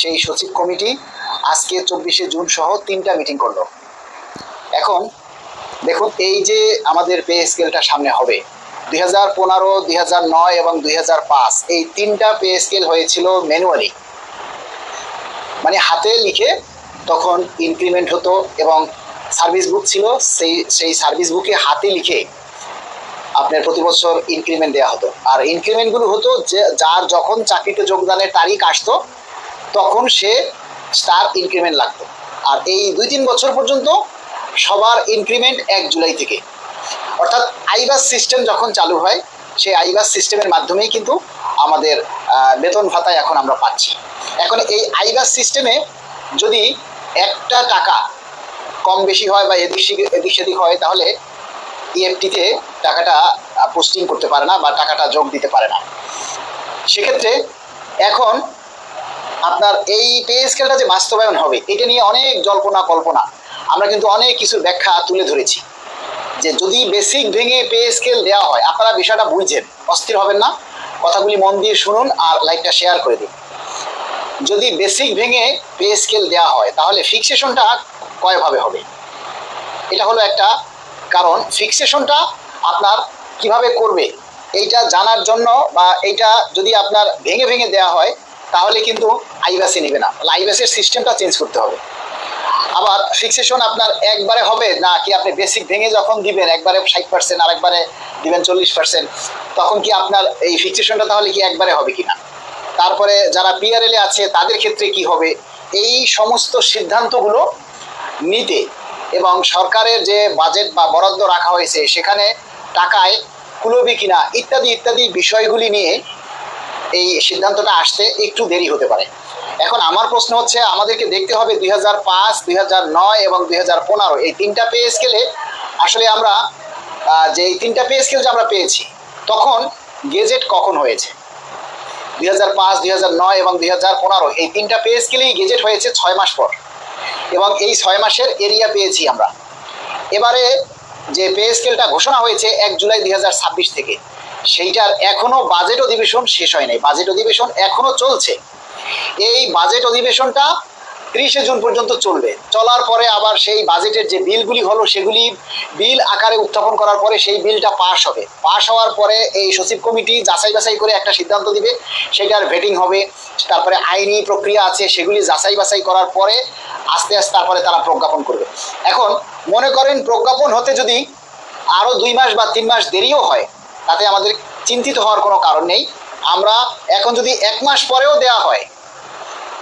সেই সচিব কমিটি আজকে 24শে জুন সহ 3টা মিটিং করলো। এখন দেখুন, এই যে আমাদের পে স্কেলটা সামনে হবে 2015, 2009 এবং 2005, এই 3টা পে স্কেল হয়েছিল ম্যানুয়ালি, মানে হাতে লিখে। তখন ইনক্রিমেন্ট হতো এবং সার্ভিস বুক ছিল, সেই সার্ভিস বুকে হাতে লিখে আপনার প্রতি বছর ইনক্রিমেন্ট দেওয়া হতো। আর ইনক্রিমেন্টগুলো হতো যে যার যখন চাকরিতে যোগদানের তারিখ আসতো তখন সে স্টার ইনক্রিমেন্ট লাগতো। আর এই 2-3 বছর পর্যন্ত সবার ইনক্রিমেন্ট 1 জুলাই থেকে, অর্থাৎ আইবাস সিস্টেম যখন চালু হয় সেই আইবাস সিস্টেমের মাধ্যমেই কিন্তু আমাদের বেতন ভাতা এখন আমরা পাচ্ছি। এখন এই আইবাস সিস্টেমে যদি একটা টাকা কম বেশি হয় বা এদিক সেদিক হয়, তাহলে ইএফটিতে টাকাটা পোস্টিং করতে পারে না বা টাকাটা যোগ দিতে পারে না। সেক্ষেত্রে এখন আপনার এই পে স্কেলটা যে বাস্তবায়ন হবে, এটা নিয়ে অনেক জল্পনা কল্পনা, আমরা কিন্তু অনেক কিছু ব্যাখ্যা তুলে ধরেছি। যে যদি বেসিক ভেঙে পে স্কেল দেওয়া হয়, আপনারা বিষয়টা বুঝছেন, অস্থির হবেন না, কথাগুলি মন দিয়ে শুনুন আর লাইভটা শেয়ার করে দিন। যদি বেসিক ভেঙে পে স্কেল দেওয়া হয় তাহলে ফিক্সেশনটা কয়ভাবে হবে? এটা হলো একটা কারণ। ফিক্সেশনটা আপনার কিভাবে করবে এইটা জানার জন্য, বা এইটা যদি আপনার ভেঙে ভেঙে দেওয়া হয় তাহলে কিন্তু আইবাসে নেবে না, আইবাসের সিস্টেমটা চেঞ্জ করতে হবে। আবার ফিক্সেশন আপনার একবারে হবে না কি, আপনি বেসিক ভেঙে যখন দিবেন একবারে 60%, আর একবারে দিবেন 40%, তখন কি আপনার এই ফিক্সেশনটা তাহলে কি একবারে হবে কিনা? তারপরে যারা পিআরএল এ আছে তাদের ক্ষেত্রে কি হবে? এই সমস্ত সিদ্ধান্তগুলো নিতে এবং সরকারের যে বাজেট বা বরাদ্দ রাখা হয়েছে সেখানে টাকায় কুলবে কিনা ইত্যাদি ইত্যাদি বিষয়গুলি নিয়ে এই সিদ্ধান্তটা আসতে একটু দেরি হতে পারে। এখন আমার প্রশ্ন হচ্ছে, আমাদেরকে দেখতে হবে 2005, 2009 এবং 2015 এই 3টা পে স্কেলে আসলে আমরা যে এই 3টা পে স্কেল যে আমরা পেয়েছি, তখন গেজেট কখন হয়েছে? 2005, 2009 এবং 2015 এই 3টা পে স্কেলেই গেজেট হয়েছে 6 মাস পর, এবং এই 6 মাসের এরিয়া পেয়েছি আমরা। এবারে যে পে স্কেলটা ঘোষণা হয়েছে 1 জুলাই 2026 থেকে, সেইটার এখনো বাজেট অধিবেশন শেষ হয় নাই, বাজেট অধিবেশন এখনো চলছে। এই বাজেট অধিবেশনটা 30শে জুন পর্যন্ত চলবে। চলার পরে আবার সেই বাজেটের যে বিলগুলি হলো সেগুলি বিল আকারে উত্থাপন করার পরে সেই বিলটা পাস হবে। পাস হওয়ার পরে এই সচিব কমিটি যাচাই বাছাই করে একটা সিদ্ধান্ত দিবে, সেটার ভেটিং হবে, তারপরে আইনি প্রক্রিয়া আছে, সেগুলি যাচাই বাছাই করার পরে আস্তে আস্তে তারপরে তারা প্রজ্ঞাপন করবে। এখন মনে করেন প্রজ্ঞাপন হতে যদি আরও 2 মাস বা 3 মাস দেরিও হয়, তাতে আমাদের চিন্তিত হওয়ার কোনো কারণ নেই। আমরা এখন যদি 1 মাস পরেও দেওয়া হয়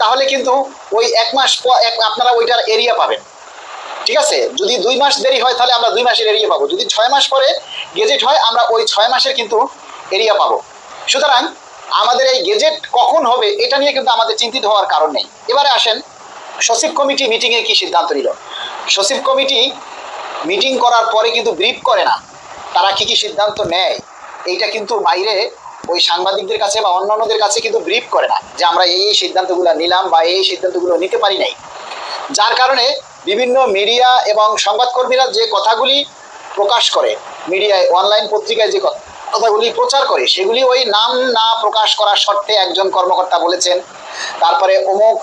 তাহলে কিন্তু ওই 1 মাস পর আপনারা ওইটার এরিয়া পাবেন, ঠিক আছে? যদি 2 মাস দেরি হয় তাহলে আমরা 2 মাসের এরিয়া পাবো। যদি 6 মাস পরে গেজেট হয় আমরা ওই 6 মাসের কিন্তু এরিয়া পাবো। সুতরাং আমাদের এই গেজেট কখন হবে এটা নিয়ে কিন্তু আমাদের চিন্তিত হওয়ার কারণ নেই। এবারে আসেন, সচিব কমিটি মিটিংয়ে কি সিদ্ধান্ত নিল? সচিব কমিটি মিটিং করার পরে কিন্তু ব্রিফ করে না তারা কি কি সিদ্ধান্ত নেয়, এইটা কিন্তু বাইরে ওই সাংবাদিকদের কাছে বা অন্যান্যদের কাছে কিন্তু ব্রিফ করে না যে আমরা এই সিদ্ধান্তগুলো নিলাম বা এই সিদ্ধান্তগুলো নিতে পারি নাই। যার কারণে বিভিন্ন মিডিয়া এবং সংবাদকর্মীরা যে কথাগুলি প্রকাশ করে, মিডিয়ায় অনলাইন পত্রিকায় যে কথাগুলি প্রচার করে, সেগুলি ওই নাম না প্রকাশ করার শর্তে একজন কর্মকর্তা বলেছেন, তারপরে অমুক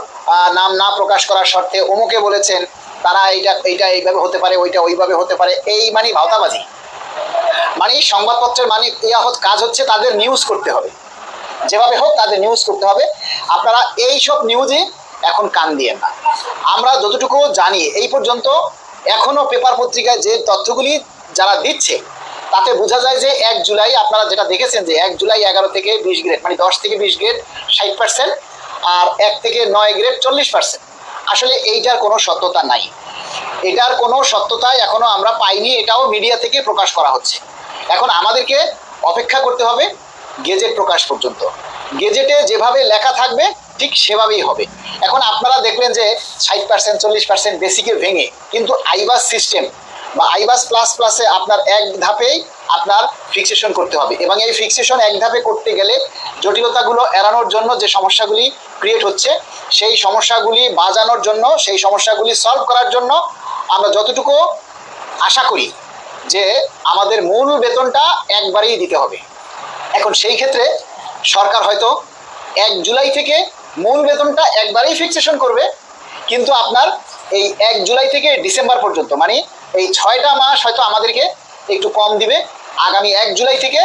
নাম না প্রকাশ করার শর্তে অমুকে বলেছেন, তারা এইটা এইভাবে হতে পারে, ওইটা ওইভাবে হতে পারে, এই মানে ভাওতাবাজি। মানে সংবাদপত্রের মানে কাজ হচ্ছে তাদের নিউজ করতে হবে, যেভাবে হোক তাদের নিউজ করতে হবে। আপনারা এই সব নিউজে এখন কান দিয়েন না। আমরা যতটুকু জানি এই পর্যন্ত এখনো পেপার পত্রিকায় যে তথ্যগুলি যারা দিচ্ছে তাতে বোঝা যায় যে 1 জুলাই আপনারা যেটা দেখেছেন যে 1 জুলাই 11 থেকে 20 গ্রেড, মানে 10 থেকে 20 গ্রেড 60%, আর 1 থেকে 9 গ্রেড 40%। আসলে এইটার কোনো সত্যতা নাই, এটার কোনো সত্যতা এখনো আমরা পাইনি, এটাও মিডিয়া থেকে প্রকাশ করা হচ্ছে। এখন আমাদেরকে অপেক্ষা করতে হবে গেজেট প্রকাশ পর্যন্ত। গেজেটে যেভাবে লেখা থাকবে ঠিক সেভাবেই হবে। এখন আপনারা দেখলেন যে 60%, 40% বেসিকে ভেঙে কিন্তু আইবাস সিস্টেম বা আইবাস প্লাস প্লাসে আপনার এক ধাপেই আপনার ফিক্সেশন করতে হবে, এবং এই ফিক্সেশন এক ধাপে করতে গেলে জটিলতাগুলো এড়ানোর জন্য যে সমস্যাগুলি ক্রিয়েট হচ্ছে সেই সমস্যাগুলি বাজানোর জন্য, সেই সমস্যাগুলি সলভ করার জন্য আমরা যতটুকু আশা করি যে আমাদের মূল বেতনটা একবারেই দিতে হবে। এখন সেই ক্ষেত্রে সরকার হয়তো 1 জুলাই থেকে মূল বেতনটা একবারেই ফিক্সেশন করবে, কিন্তু আপনার এই 1 জুলাই থেকে ডিসেম্বর পর্যন্ত, মানে এই 6টা মাস হয়তো আমাদেরকে একটু কম দিবে, আগামী 1 জুলাই থেকে